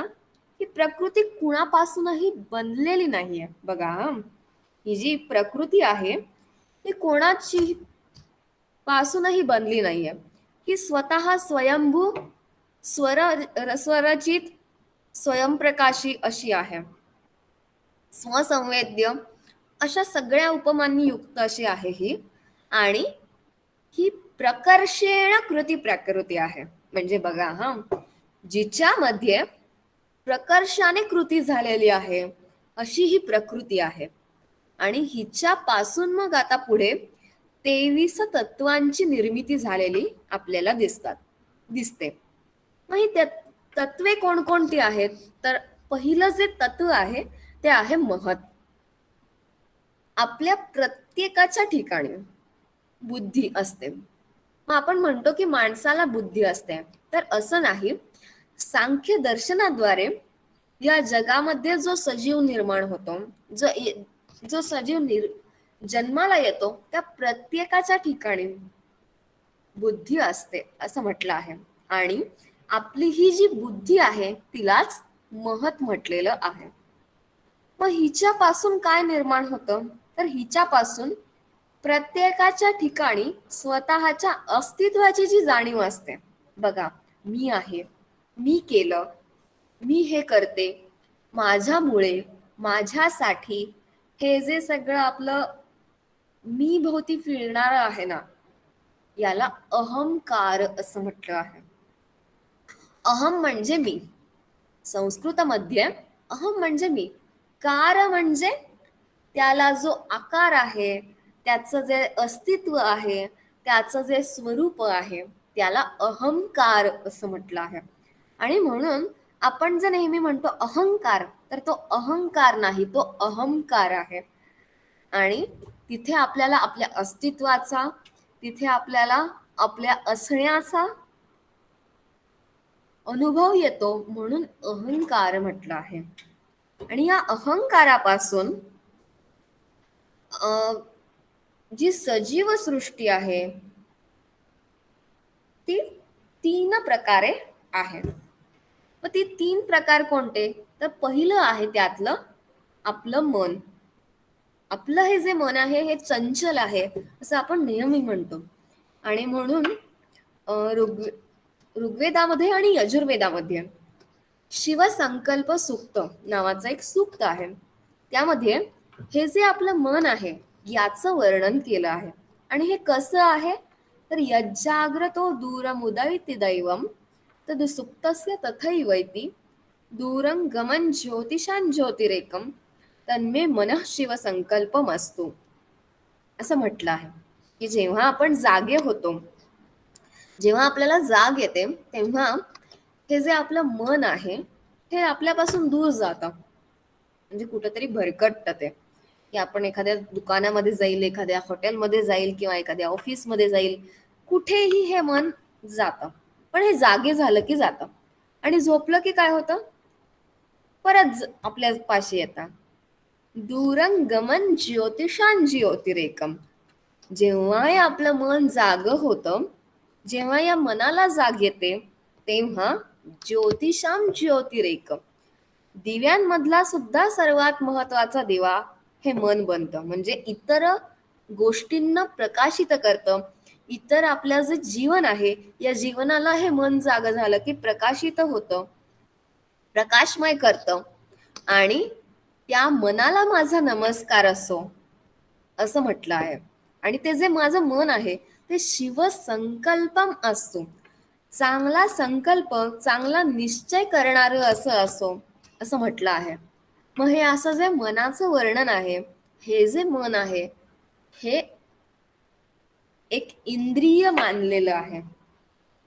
ही प्रकृती कुणापासूनही बनलेली नाहीये. बघा हं. ही जी प्रकृती आहे ही कोणाची पासूनही बनली नाहीये. ही स्वतः स्वयंभू स्वरचित स्वयंप्रकाशी अशी आहे. स्वसंवेद्य अशा सगळ्या उपमांनी युक्त अशी आहे ही. आणि ही प्रकर्षेण कृती प्रकृती आहे. म्हणजे बघा हा, जिच्यामध्ये प्रकर्षाने कृती झालेली आहे अशी ही प्रकृती आहे. आणि हिच्या पासून मग आता पुढे 23 तत्वांची निर्मिती झालेली आपल्याला दिसते. मग ही तत्वे कोणकोणती आहेत? तर पहिलं जे तत्व आहे ते आहे महत. आपल्या प्रत्येकाच्या ठिकाणी बुद्धी असते. मग आपण म्हणतो की माणसाला बुद्धी असते, तर असं नाही. सांख्य दर्शनाद्वारे या जगामध्ये जो सजीव निर्माण होतो, जो सजीव जन्माला येतो, त्या प्रत्येकाच्या ठिकाणी बुद्धी असते असं म्हटलं आहे. आणि आपली ही जी बुद्धी आहे तिलाच महत म्हटलेलं आहे. मग हिच्यापासून काय निर्माण होतं? तर हिच्यापासून प्रत्येकाच्या ठिकाणी स्वतःच्या अस्तित्वाची जी जाणीव असते. बघा, मी आहे, मी केलं, मी हे करते, माझ्यामुळे, माझ्यासाठी, हे जे सगळं आपलं मी भोवती फिरणार आहे ना, याला अहंकार असं म्हटलं आहे. अहम म्हणजे मी. संस्कृतमध्ये अहम म्हणजे मी, कार म्हणजे त्याला जो आकार आहे, त्याचं जे अस्तित्व आहे, त्याचं जे स्वरूप आहे, त्याला अहंकार असं म्हटलं आहे. आणि म्हणून आपण जे नेहमी म्हणतो अहंकार, तर तो अहंकार नाही, तो अहंकार आहे. आणि तिथे आपल्याला आपल्या अस्तित्वाचा, तिथे आपल्याला आपल्या असण्याचा अनुभव येतो, म्हणून अहंकार म्हटलं आहे. आणि या अहंकारापासून जी सजीव सृष्टी आहे ती 3 प्रकारे आहे. मग ती 3 प्रकार कोणते? तर पहिलं आहे त्यातलं आपलं मन. आपलं हे जे मन आहे हे चंचल आहे असं आपण नेहमी म्हणतो. आणि म्हणून ऋग्वेदामध्ये आणि यजुर्वेदामध्ये शिवसंकल्प सूक्त नावाचं एक सूक्त आहे. त्यामध्ये हे जे आपलं मन आहे याचं वर्णन केलं आहे. आणि हे कसं आहे? तर यज्जाग्रतो दूरमुदैति दैवम तद सुप्तस्य तथैवैति दूरं गमन ज्योतिषां ज्योतिरेकम तन्मे मनः शिवसंकल्पमस्तु असं म्हटलं आहे. की जेव्हा आपण जागे होतो, जेव्हा आपल्याला जाग येते, तेव्हा हे जे आपलं मन आहे हे आपल्यापासून दूर जातं, म्हणजे कुठेतरी भरकटतं ते. की आपण एखाद्या दुकानामध्ये जाईल, एखाद्या हॉटेलमध्ये जाईल किंवा एखाद्या ऑफिसमध्ये जाईल, कुठेही हे मन जातं. पण हे जागे झालं की जातं. आणि झोपलं की काय होतं? परत आपल्या पाशी येतं. दूरं गमन ज्योतिषां ज्योतिरेकम. जेव्हा आपलं मन जाग होतं, जेव्हा या मनाला जाग येते, तेव्हा ज्योतिषां ज्योतिरेकम, दिव्यांमधला सुद्धा सर्वात महत्वाचा दिवा हे मन बनतं. म्हणजे इतर गोष्टींना प्रकाशित करतं. इतर आपलं जे जीवन आहे या जीवनाला हे मन जाग झालं की प्रकाशित होतं, प्रकाशमय करतं. आणि त्या मनाला माझा नमस्कार असो असं म्हटलं आहे. आणि ते जे माझं मन आहे ते शिवसंकल्पम असतो, चांगला संकल्प, चांगला निश्चय करणारं असो असं म्हटलं आहे. मग हे असं जे मनाचं वर्णन आहे, हे जे मन आहे हे एक इंद्रिय मानलेलं आहे.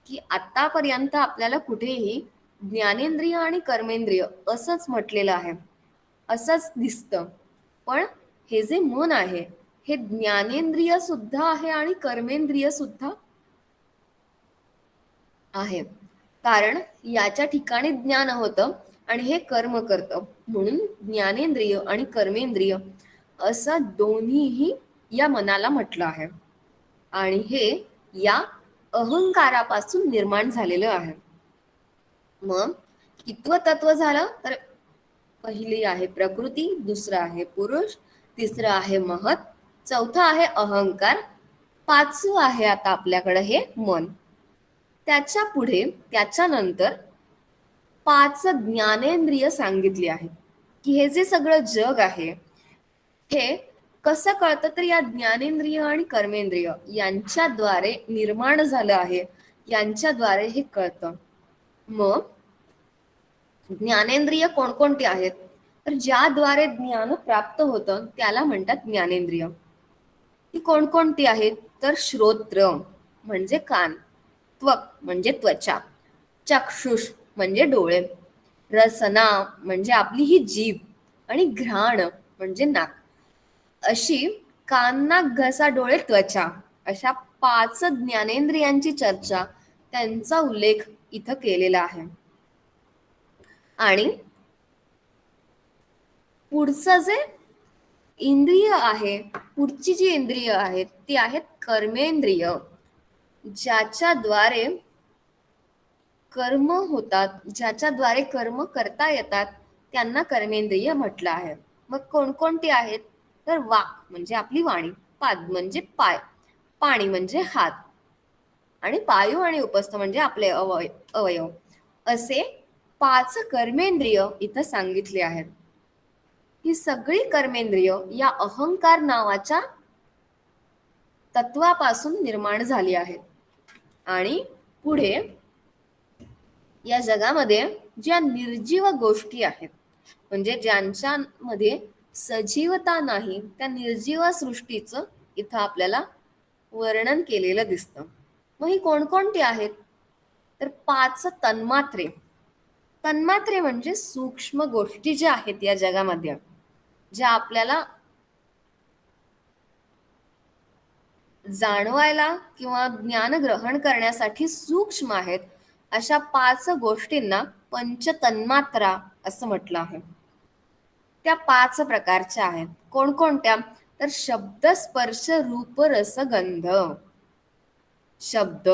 की आतापर्यंत आपल्याला कुठेही ज्ञानेंद्रिय आणि कर्मेंद्रिय असंच म्हटलेलं आहे, असंच दिसतं. पण हे जे मन आहे हे ज्ञानेंद्रिय सुद्धा आहे आणि कर्मेंद्रिय सुद्धा आहे. कारण याच्या ठिकाणी ज्ञान होतं आणि हे कर्म करतं, म्हणून ज्ञानेंद्रिय आणि कर्मेंद्रिय असं दोन्हीही या मनाला म्हटलं आहे. आणि हे या अहंकारापासून निर्माण झालेलं आहे. मग कितवं तत्व झालं तर पहिली आहे प्रकृती, दुसरं आहे पुरुष, तिसरं आहे महत, चौथं आहे अहंकार, पाचवं आहे आता आपल्याकडे हे मन. त्याच्या पुढे त्याच्यानंतर 5 ज्ञानेंद्रिय सांगितली आहेत की हे जे सगळं जग आहे हे कसं कळतं तर या ज्ञानेंद्रिय आणि कर्मेंद्रिय यांच्याद्वारे निर्माण झालं आहे, यांच्याद्वारे हे कळतं. मग ज्ञानेंद्रिय कोणकोणती आहेत तर ज्याद्वारे ज्ञान प्राप्त होतं त्याला म्हणतात ज्ञानेंद्रिय. ती कोणकोणती आहेत तर श्रोत्र म्हणजे कान, त्वक म्हणजे त्वचा, चक्षुष म्हणजे डोळे, रसना म्हणजे आपली ही जीभ आणि घ्राण म्हणजे नाक. अशी कान, नाक, घसा, डोळे, त्वचा अशा 5 ज्ञानेंद्रियांची चर्चा, त्यांचा उल्लेख इथं केलेला आहे. आणि पुढचं जे इंद्रिय आहे, पुढची जी इंद्रिय आहेत ती आहेत कर्मेंद्रिय, ज्याच्याद्वारे कर्म होतात, ज्याच्याद्वारे कर्म करता येतात त्यांना कर्मेंद्रिय म्हटलं आहे. मग कोणकोणती आहेत तर वाक म्हणजे आपली वाणी, पाद म्हणजे पाय, पाणी म्हणजे हात आणि पायू आणि उपस्थ म्हणजे आपले अवयव, असे 5 कर्मेंद्रिय इथं सांगितले आहेत. ही सगळी कर्मेंद्रिय या अहंकार नावाच्या तत्वापासून निर्माण झाली आहेत. आणि पुढे या जगामध्ये ज्या निर्जीव गोष्टी आहेत म्हणजे ज्यांच्यामध्ये सजीवता नाही त्या निर्जीव सृष्टीचं इथं आपल्याला वर्णन केलेलं दिसतं. मग ही कोणकोणती आहेत तर 5 तन्मात्रे. तन्मात्रे म्हणजे सूक्ष्म गोष्टी ज्या आहेत या जगामध्ये, ज्या आपल्याला जाणवायला किंवा ज्ञान ग्रहण करण्यासाठी सूक्ष्म आहेत, अशा 5 गोष्टींना पंचतन्मात्रा असं म्हटलं आहे. त्या 5 प्रकारच्या आहेत. कोणकोणत्या तर शब्द, स्पर्श, रूप, रस, गंध. शब्द,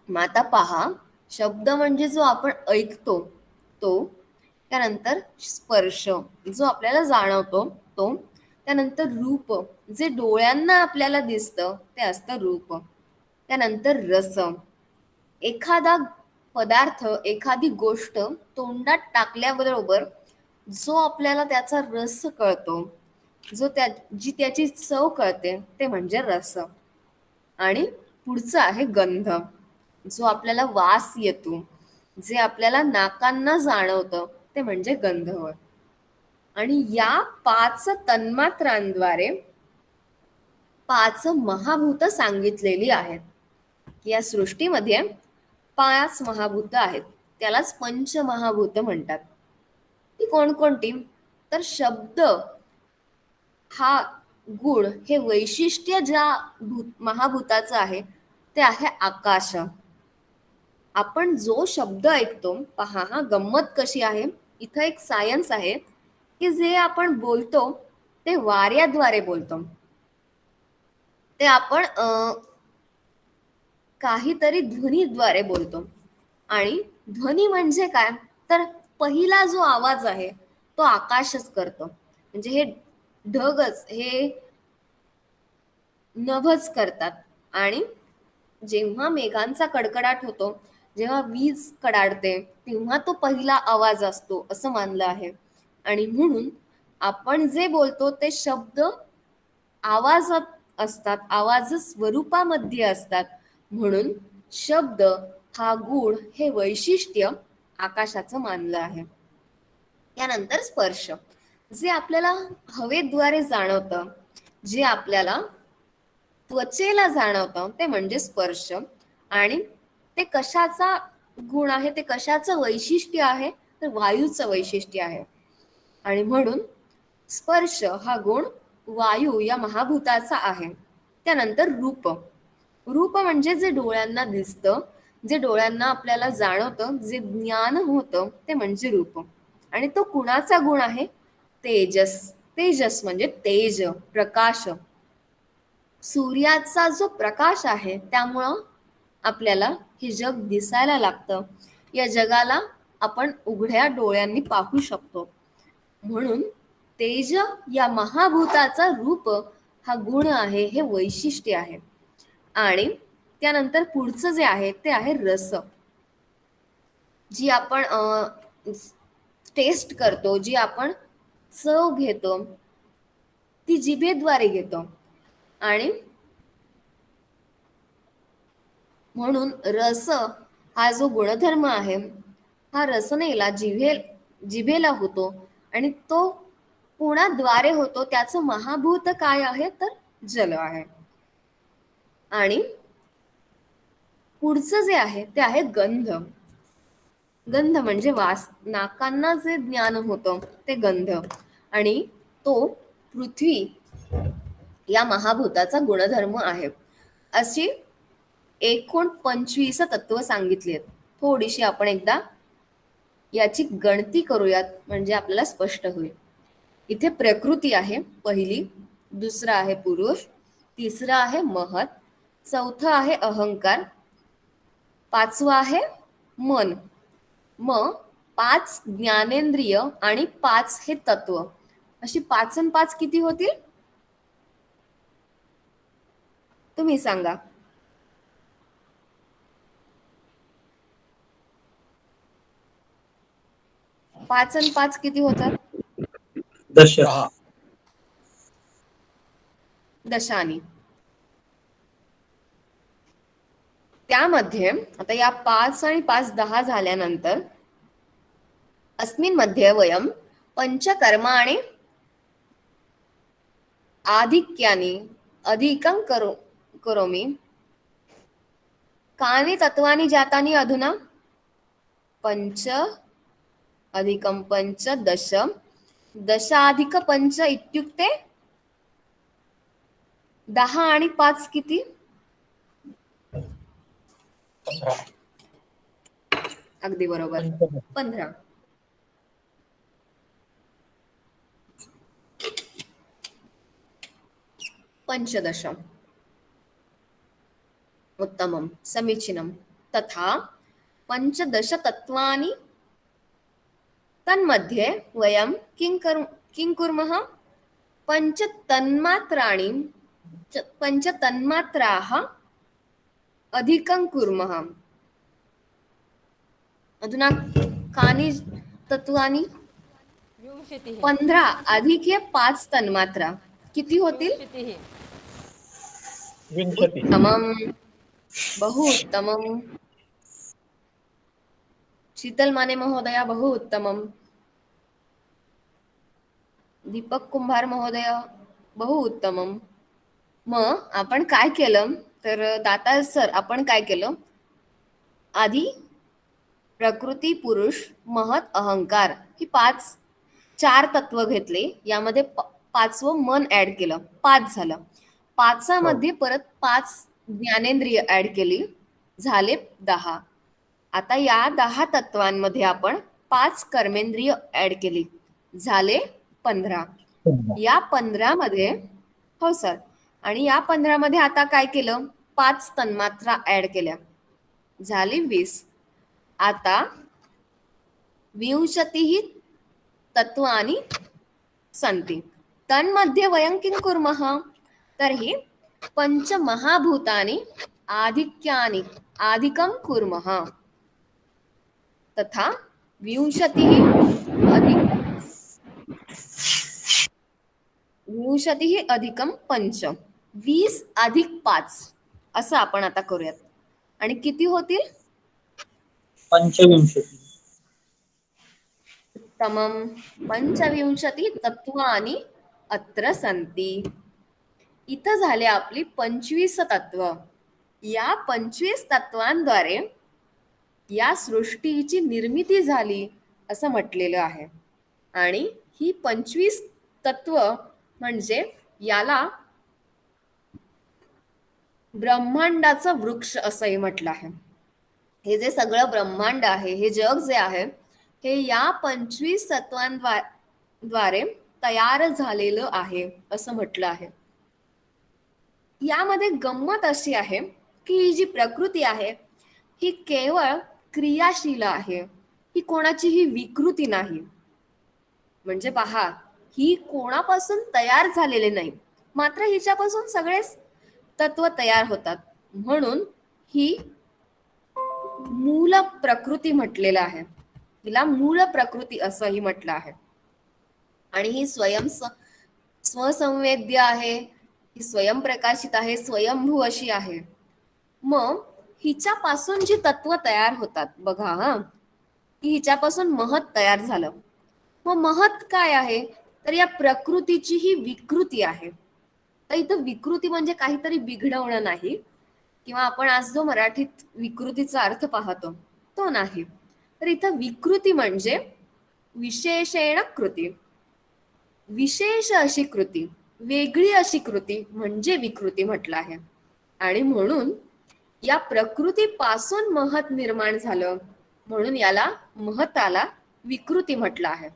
मग आता पहा, शब्द म्हणजे जो आपण ऐकतो तो, त्यानंतर स्पर्श जो आपल्याला जाणवतो तो, त्यानंतर रूप जे डोळ्यांना आपल्याला दिसतं ते असतं रूप, त्यानंतर रस एखादा पदार्थ, एखादी गोष्ट तोंडात टाकल्याबरोबर जो आपल्याला त्याचा रस कळतो, जो जी त्याची चव कळते ते म्हणजे रस. आणि पुढचं आहे गंध, जो आपल्याला वास येतो, जे आपल्याला नाकांना जाणवतं ते म्हणजे गंध होय. आणि या 5 तन्मात्रांद्वारे 5 महाभूत सांगितलेली आहेत. या सृष्टीमध्ये 5 महाभूत आहेत, त्यालाच पंचमहाभूत म्हणतात. ती कोणकोणती तर शब्द हा गुण, हे वैशिष्ट्य ज्या महाभूताचं आहे ते आहे आकाश. आपण जो शब्द ऐकतो, पहा हा गंमत कशी आहे, इथं एक सायन्स आहे की जे आपण बोलतो ते वाऱ्याद्वारे बोलतो, ते आपण काहीतरी ध्वनीद्वारे बोलतो. आणि ध्वनी म्हणजे काय तर पहिला जो आवाज आहे तो आकाशच करतो, म्हणजे हे ढगच, हे नभच करतात. आणि जेव्हा मेघांचा कडकडाट होतो, जेव्हा वीज कडाडते, तेव्हा तो पहिला आवाज असतो असं मानलं आहे. आणि म्हणून आपण जे बोलतो ते शब्द आवाजात असतात, आवाज स्वरूपामध्ये असतात. म्हणून शब्द हा गुण, हे वैशिष्ट्य आकाशाचं मानलं आहे. त्यानंतर स्पर्श, जे आपल्याला हवेद्वारे जाणवतं, जे आपल्याला त्वचेला जाणवतं ते म्हणजे स्पर्श. आणि ते कशाचा गुण आहे, ते कशाचं वैशिष्ट्य आहे तर वायूचं वैशिष्ट्य आहे. आणि म्हणून स्पर्श हा गुण वायू या महाभूताचा आहे. त्यानंतर रूप, रूप म्हणजे जे डोळ्यांना दिसतं, जे डोळ्यांना आपल्याला जाणवतं, जे ज्ञान होतं ते म्हणजे रूप. आणि तो कुणाचा गुण आहे तेजस, तेजस म्हणजे तेज, प्रकाश. सूर्याचा जो प्रकाश आहे त्यामुळं आपल्याला हे जग दिसायला लागतं. या जगाला आपण उघड्या डोळ्यांनी पाहू शकतो. म्हणून तेज या महाभूताचा रूप हा गुण आहे, हे वैशिष्ट्य आहे. आणि त्यानंतर पुढचं जे आहे ते आहे रस, जी आपण टेस्ट करतो, जी आपण चव घेतो, ती जिभेद्वारे घेतो. आणि म्हणून रस हा जो गुणधर्म आहे, हा रसनेला जिभेला होतो आणि तो कोणाद्वारे होतो, त्याचं महाभूत काय आहे तर जल आहे. आणि पुढचं जे आहे ते आहे गंध. गंध म्हणजे वास, नाकांना जे ज्ञान होतं ते गंध, आणि तो पृथ्वी या महाभूताचा गुणधर्म आहे. अशी एकूण 25 तत्व सांगितली आहेत. थोडीशी आपण एकदा याची गणती करूयात, म्हणजे आपल्याला स्पष्ट होईल. इथे प्रकृती आहे पहिली, दुसरा आहे पुरुष, तिसरा आहे महत, चौथं आहे अहंकार, पाचवं आहे मन, मग 5 ज्ञानेंद्रिय आणि 5 हे तत्व. अशी 5 आणि 5 किती होतील तुम्ही सांगा. पाच आणि 5 किती होतात? दश. दशानी. त्यामध्ये आता या 5 आणि 5 10 झाल्यानंतर अस्मिन मध्ये वयम पंचकर्माणि आधिक्यानि अधिकं करोमि कानि तत्वानि जातानि अधुना 5 अधिकं 5 10 10 + 5 इत्युक्ते 10 आणि 5 किती? 15. अगदी बरोबर, 15. पंचदश. उत्तमं, समीचीनं. तथा 15 तत्वानि तन्मध्ये वयं किं कुर्मः? पंचतन्मात्राः अधिकं कुर्मः. अधुना कानि तत्वानि? 15 अधिक हे 5 तन्मात्रा किती होतील? 20. उत्तमं, बहु उत्तमं. शीतल माने महोदया, बहु उत्तमं. दीपक कुंभार महोदय, बहु उत्तमं. मग आपण काय केलं तर दातार सर, आपण काय केलं, आधी प्रकृती, पुरुष, महत, अहंकार ही 4 तत्व घेतले. यामध्ये 5वं मन ऍड केलं, 5 झालं. 5मध्ये परत 5 ज्ञानेंद्रिय ऍड केली, झाले 10. आता या 10 तत्वांमध्ये आपण 5 कर्मेंद्रिय ऍड केली, झाले 15. या 15 मध्ये, हो सर, आणि या 15 मध्ये आता काय केलं, 5 तन्मात्रा ऍड केल्या, झाली 20. आता 20 तत्वानि सन्ति. तन्मध्ये वयं किं कुर्मः? तर्हि पंचमहाभूतानि आधिकं कुर्मः. तथा 20 अधिकं 5, 20 अधिक 5 असं आपण आता करूयात. आणि किती होतील? 25. उत्तमं, 25 तत्वानि अत्र सन्ति. इथं झाले आपली 25 तत्व. या 25 तत्वांद्वारे या सृष्टीची निर्मिती झाली असं म्हटलेलं आहे. आणि ही 25 तत्व म्हणजे याला ब्रह्मांडाचं वृक्ष असंही म्हटलं आहे. हे जे सगळं ब्रह्मांड आहे, हे जग जे आहे, हे या 25 तत्वांद्वारे तयार झालेलं आहे असं म्हटलं आहे. यामध्ये गंमत अशी आहे की ही जी प्रकृती आहे ही केवळ क्रियाशील आहे, ही कोणाचीही विकृती नाही. म्हणजे पहा, ही कोणापासून तयार झालेले नाही, मात्र हिच्यापासून सगळेच तत्व तयार होतात, म्हणून ही मूल प्रकृती म्हटलेलं आहे. हिला मूळ प्रकृती असंही म्हटलं आहे. आणि ही स्वसंवेद्य आहे, ही स्वयंप्रकाशित आहे, स्वयंभू अशी आहे. मग हिच्यापासून जी तत्व तयार होतात बघा, की हिच्यापासून महत तयार झालं. मग महत काय आहे, तर या प्रकृतीची ही विकृती आहे. तर इथं विकृती म्हणजे काहीतरी बिघडवणं नाही, किंवा आपण आज जो मराठीत विकृतीचा अर्थ पाहतो तो नाही. तर इथं विकृती म्हणजे विशेषेण कृती, विशेष अशी कृती, वेगळी अशी कृती म्हणजे विकृती म्हटलं आहे. आणि म्हणून या प्रकृतीपासून महत निर्माण झालं, म्हणून याला महताला विकृती म्हटलं आहे.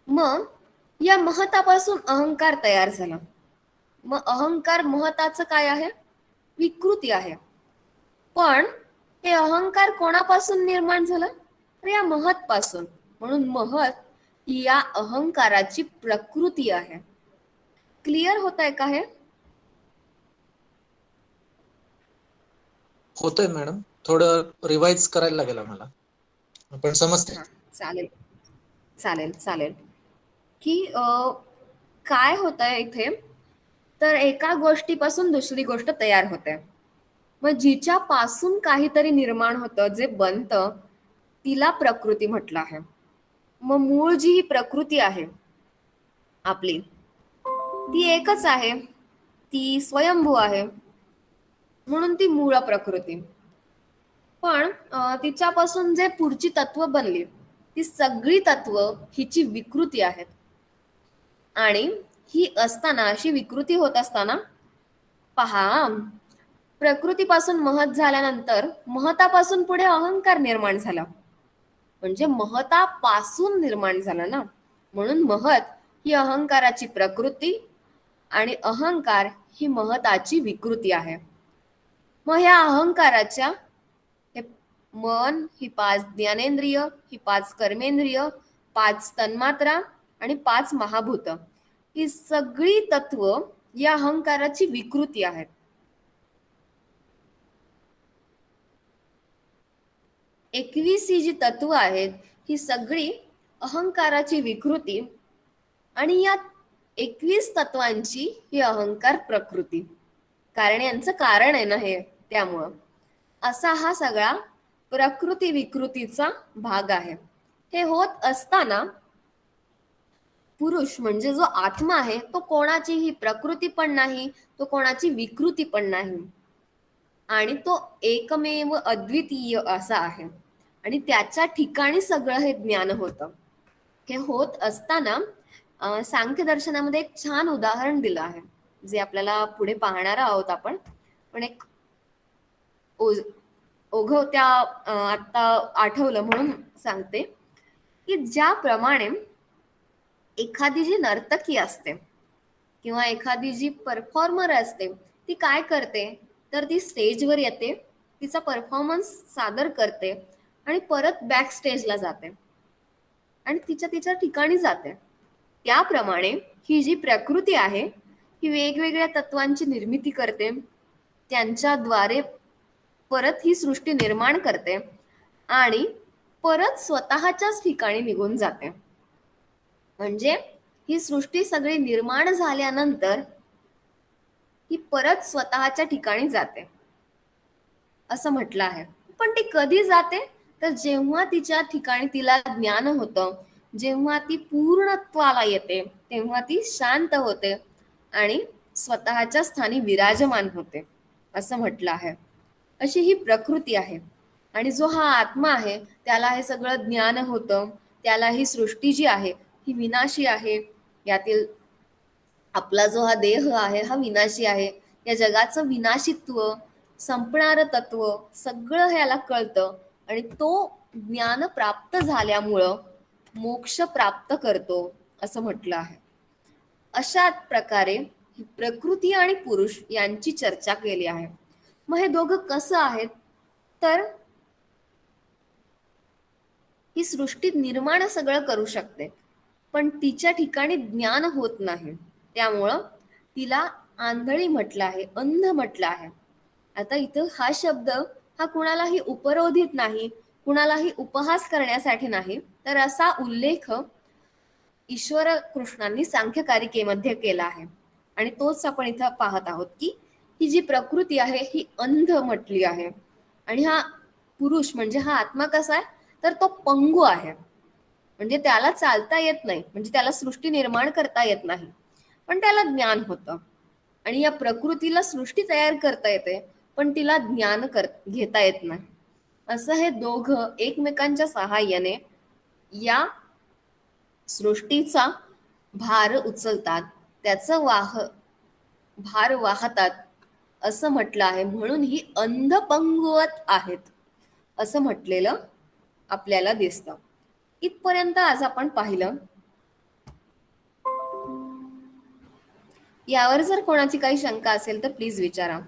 मग या महतापासून अहंकार तयार झाला. मग अहंकार महताचं काय आहे, विकृती आहे. पण हे अहंकार कोणापासून निर्माण झालं, तर या महत पासून. म्हणून महत ही या अहंकाराची प्रकृती आहे. क्लिअर होत आहे का हे? होतंय मॅडम, थोडं रिवाइज करायला लागेल आम्हाला, पण समजते. हा, चालेल चालेल चालेल. की काय होत आहे इथे, तर एका गोष्टीपासून दुसरी गोष्ट तयार होते. मग जिच्यापासून काहीतरी निर्माण होतं, जे बनतं, तिला प्रकृती म्हटलं आहे. मग मूळ जी ही प्रकृती आहे आपली, ती एकच आहे, ती स्वयंभू आहे, म्हणून ती मूळ प्रकृती. पण तिच्यापासून जे पुढची तत्व बनली, ती सगळी तत्व हिची विकृती आहेत. आणि ही असताना, अशी विकृती होत असताना पहा, प्रकृतीपासून महत झाल्यानंतर महतापासून पुढे अहंकार निर्माण झाला, म्हणजे महतापासून निर्माण झाला ना. म्हणून महत ही अहंकाराची प्रकृती आणि अहंकार ही महताची विकृती आहे. मग ह्या अहंकाराच्या हे मन, ही 5 ज्ञानेंद्रिय, ही 5 कर्मेंद्रिय, 5 तन्मात्रा आणि 5 महाभूत, ही सगळी तत्व या अहंकाराची विकृती आहेत. एकवीस ही जी तत्व आहेत ही सगळी अहंकाराची विकृती, आणि या 21 तत्वांची ही अहंकार प्रकृती. कारण यांचं कारण आहे ना हे, त्यामुळं असा हा सगळा प्रकृती विकृतीचा भाग आहे. हे होत असताना पुरुष म्हणजे जो आत्मा आहे, तो कोणाचीही प्रकृती पण नाही, तो कोणाची विकृती पण नाही, आणि तो एकमेव अद्वितीय असा आहे. आणि त्याच्या ठिकाणी सगळं हे ज्ञान होतं. हे होत असताना सांख्य दर्शनामध्ये एक छान उदाहरण दिलं आहे, जे आपल्याला पुढे पाहणार आहोत आपण. पण एक ओघव त्या आता आठवलं म्हणून सांगते, की ज्याप्रमाणे एखादी जी नर्तकी असते किंवा एखादी जी परफॉर्मर असते, ती काय करते, तर ती स्टेजवर येते, तिचा परफॉर्मन्स सादर करते आणि परत बॅक स्टेजला जाते आणि तिच्या ठिकाणी जाते. त्याप्रमाणे ही जी प्रकृती आहे ही वेगवेगळ्या तत्वांची निर्मिती करते, त्यांच्याद्वारे परत ही सृष्टी निर्माण करते आणि परत स्वतःच्याच ठिकाणी निघून जाते. म्हणजे ही सृष्टी सगळी निर्माण झाल्यानंतर ही परत स्वतःच्या ठिकाणी जाते असं म्हटलं आहे. पण ती कधी जाते, तर जेव्हा तिच्या ठिकाणी तिला ज्ञान होतं, जेव्हा ती पूर्णत्वाला येते, तेव्हा ती शांत होते आणि स्वतःच्या स्थानी विराजमान होते असं म्हटलं आहे. अशी ही प्रकृती आहे. आणि जो हा आत्मा आहे त्याला हे सगळं ज्ञान होतं, त्याला ही सृष्टी जी आहे ही विनाशी आहे, यातील आपला जो हा देह आहे हा विनाशी आहे, या जगाचं विनाशित्व, संपणारं तत्व सगळं ह्याला कळतं आणि तो ज्ञान प्राप्त झाल्यामुळं मोक्ष प्राप्त करतो असं म्हटलं आहे. अशा प्रकारे प्रकृती आणि पुरुष यांची चर्चा केली आहे. मग हे दोघं कसं आहेत तर ही सृष्टी निर्माण सगळं करू शकते, पण तिच्या ठिकाणी ज्ञान होत नाही, त्यामुळं तिला आंधळी म्हटलं आहे, अंध म्हटलं आहे. आता इथं हा शब्द हा कुणालाही उपरोधित नाही, कुणालाही उपहास करण्यासाठी नाही, तर असा उल्लेख ईश्वर कृष्णांनी सांख्यकारिकेमध्ये केला आहे. आणि तोच आपण इथं पाहत आहोत की ही जी प्रकृती आहे ही अंध म्हटली आहे. आणि हा पुरुष म्हणजे हा आत्मा कसा आहे तर तो पंगू आहे, म्हणजे त्याला चालता येत नाही, म्हणजे त्याला सृष्टी निर्माण करता येत नाही, पण त्याला ज्ञान होतं. आणि या प्रकृतीला सृष्टी तयार करता येते, पण तिला ज्ञान घेता येत नाही. असं हे दोघं एकमेकांच्या सहाय्याने या सृष्टीचा भार उचलतात, त्याचं भार वाहतात असं म्हटलं आहे. म्हणून ही अंधपंगुवत आहेत असं म्हटलेलं आपल्याला दिसतं. इथपर्यंत आज आपण पाहिलं. यावर जर कोणाची काही शंका असेल तर प्लीज विचारा.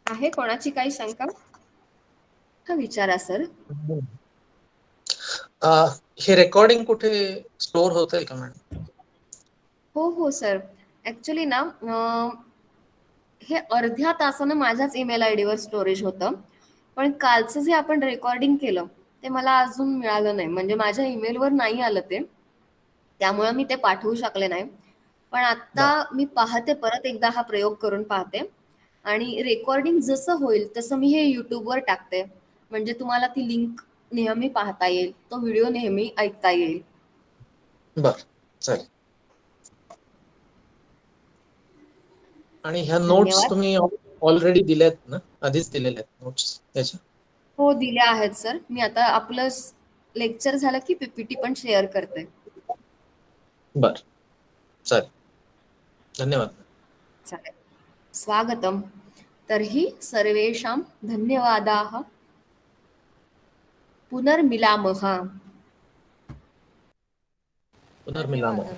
आहे कोणाची काही शंका? हा विचारा सर. हे रेकॉर्डिंग कुठे स्टोअर होतंय का मॅडम? हो सर, ऍक्च्युली ना हे अर्ध्या तासानं माझ्याच ईमेल आय वर स्टोरेज होतं, पण कालचं जे आपण रेकॉर्डिंग केलं ते मला अजून मिळालं नाही, म्हणजे माझ्या ईमेलवर नाही आलं ते, त्यामुळे मी ते पाठवू शकले नाही. पण आता मी पाहते, परत एकदा हा प्रयोग करून पाहते आणि रेकॉर्डिंग जसं होईल तसं मी हे युट्यूबवर टाकते, म्हणजे तुम्हाला ती लिंक नेहमी पाहता येईल, तो व्हिडिओ नेहमी ऐकता येईल. बर, चालेल. आणि ह्या नोट्स धन्यवाद. तुम्ही ऑलरेडी दिल्यात ना, आधीच दिलेल्या आहेत नोट्स त्याच्या? हो, दिल्या आहेत सर. मी आता आपलं लेक्चर झालं की पीपीटी पण शेअर करते. बर, चालेल. धन्यवाद. चालेल. स्वागतम. तर्हि सर्वेषां धन्यवादाः. पुनर्मिलामः. पुनर्मिलामः.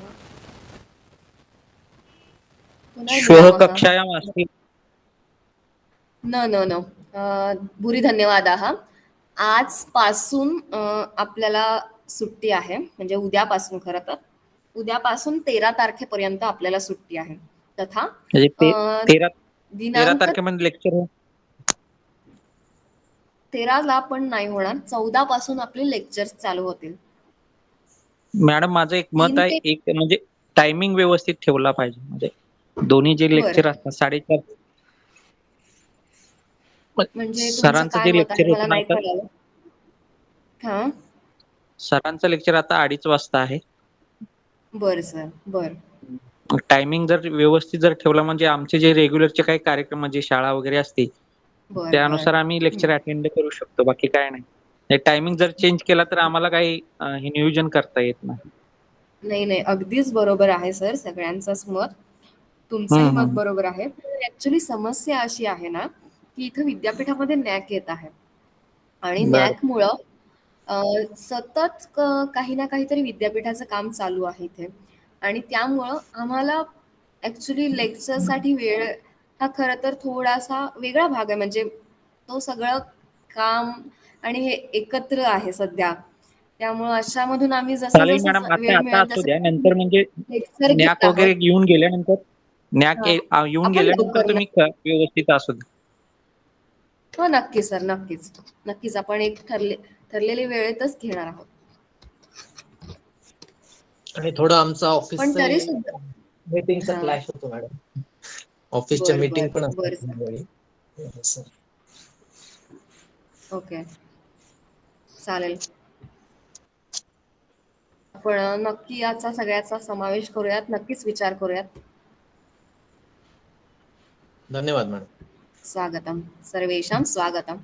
श्वः कक्षायाम् अस्ति. न बुरी धन्यवादाः. आजपासून आपल्याला सुट्टी आहे, म्हणजे उद्यापासून, खरं तर उद्यापासून 13 तारखेपर्यंत आपल्याला सुट्टी आहे. तथा म्हणजे 13 दिनांक तारखेमध्ये लेक्चर आहे. 13ला पण नाही होणार, 14 पासून आपले लेक्चर्स चालू होतील. मॅडम, माझं एक मत आहे, एक म्हणजे टायमिंग व्यवस्थित ठेवला पाहिजे, म्हणजे दोन्ही जे लेक्चर असतात 4:30, म्हणजे तुमचं सरांचं काय जे मत आहे लेक्चर मला होतं ना नाही आता, कळलं. हा, सरांचं लेक्चर आता 2:30 वाजता आहे. बर सर, बर. टायमिंग जर व्यवस्थित जर ठेवला, म्हणजे आमचे जे रेग्युलरचे काही कार्यक्रम म्हणजे शाळा वगैरे असते बर त्यानुसार आम्ही लेक्चर अटेंड करू शकतो, बाकी काय नाही. टायमिंग जर चेंज केला तर आम्हाला काही हे नियोजन करता येत नाही. नाही, अगदीच बरोबर आहे सर, सगळ्यांचंच मत, तुमचंही मत बरोबर आहे. ऍक्च्युली समस्या अशी आहे ना की इथं विद्यापीठामध्ये नॅक येत आहे आणि बरं. नॅकमुळं सतत काही ना काहीतरी विद्यापीठाचं काम चालू आहे इथे, आणि त्यामुळं आम्हाला ऍक्च्युली लेक्चरसाठी वेळ हा खरं तर थोडासा वेगळा भाग आहे, म्हणजे तो सगळं काम आणि हे एकत्र आहे सध्या, त्यामुळं अशामधून आम्ही जसं चालेल मॅडम, जसं आता वेळ आता मिळेल असू द्या, तसं नंतर म्हणजे लेक्चर घेत नॅक आहोत. वगैरे येऊन गेल्यानंतर येऊन आपण गेल्यानंतर लवकर तुम्ही व्यवस्थित असू द्या. हो, नक्कीच सर, नक्कीच आपण एक ठरलेली वेळेतच घेणार आहोत. आणि थोडं आमचा पण ऑफिसचा तरी सुद्धा मीटिंगचा हा, क्लॅश होतो मॅडम. ऑफिसच्या बर मीटिंग बर पण बर असतात सर. वेळी. ओके, चालेल. आपण नक्की याचा सगळ्याचा समावेश करूयात, नक्कीच विचार करूयात. धन्यवाद मॅडम. स्वागतम सर्वेषां स्वागतम.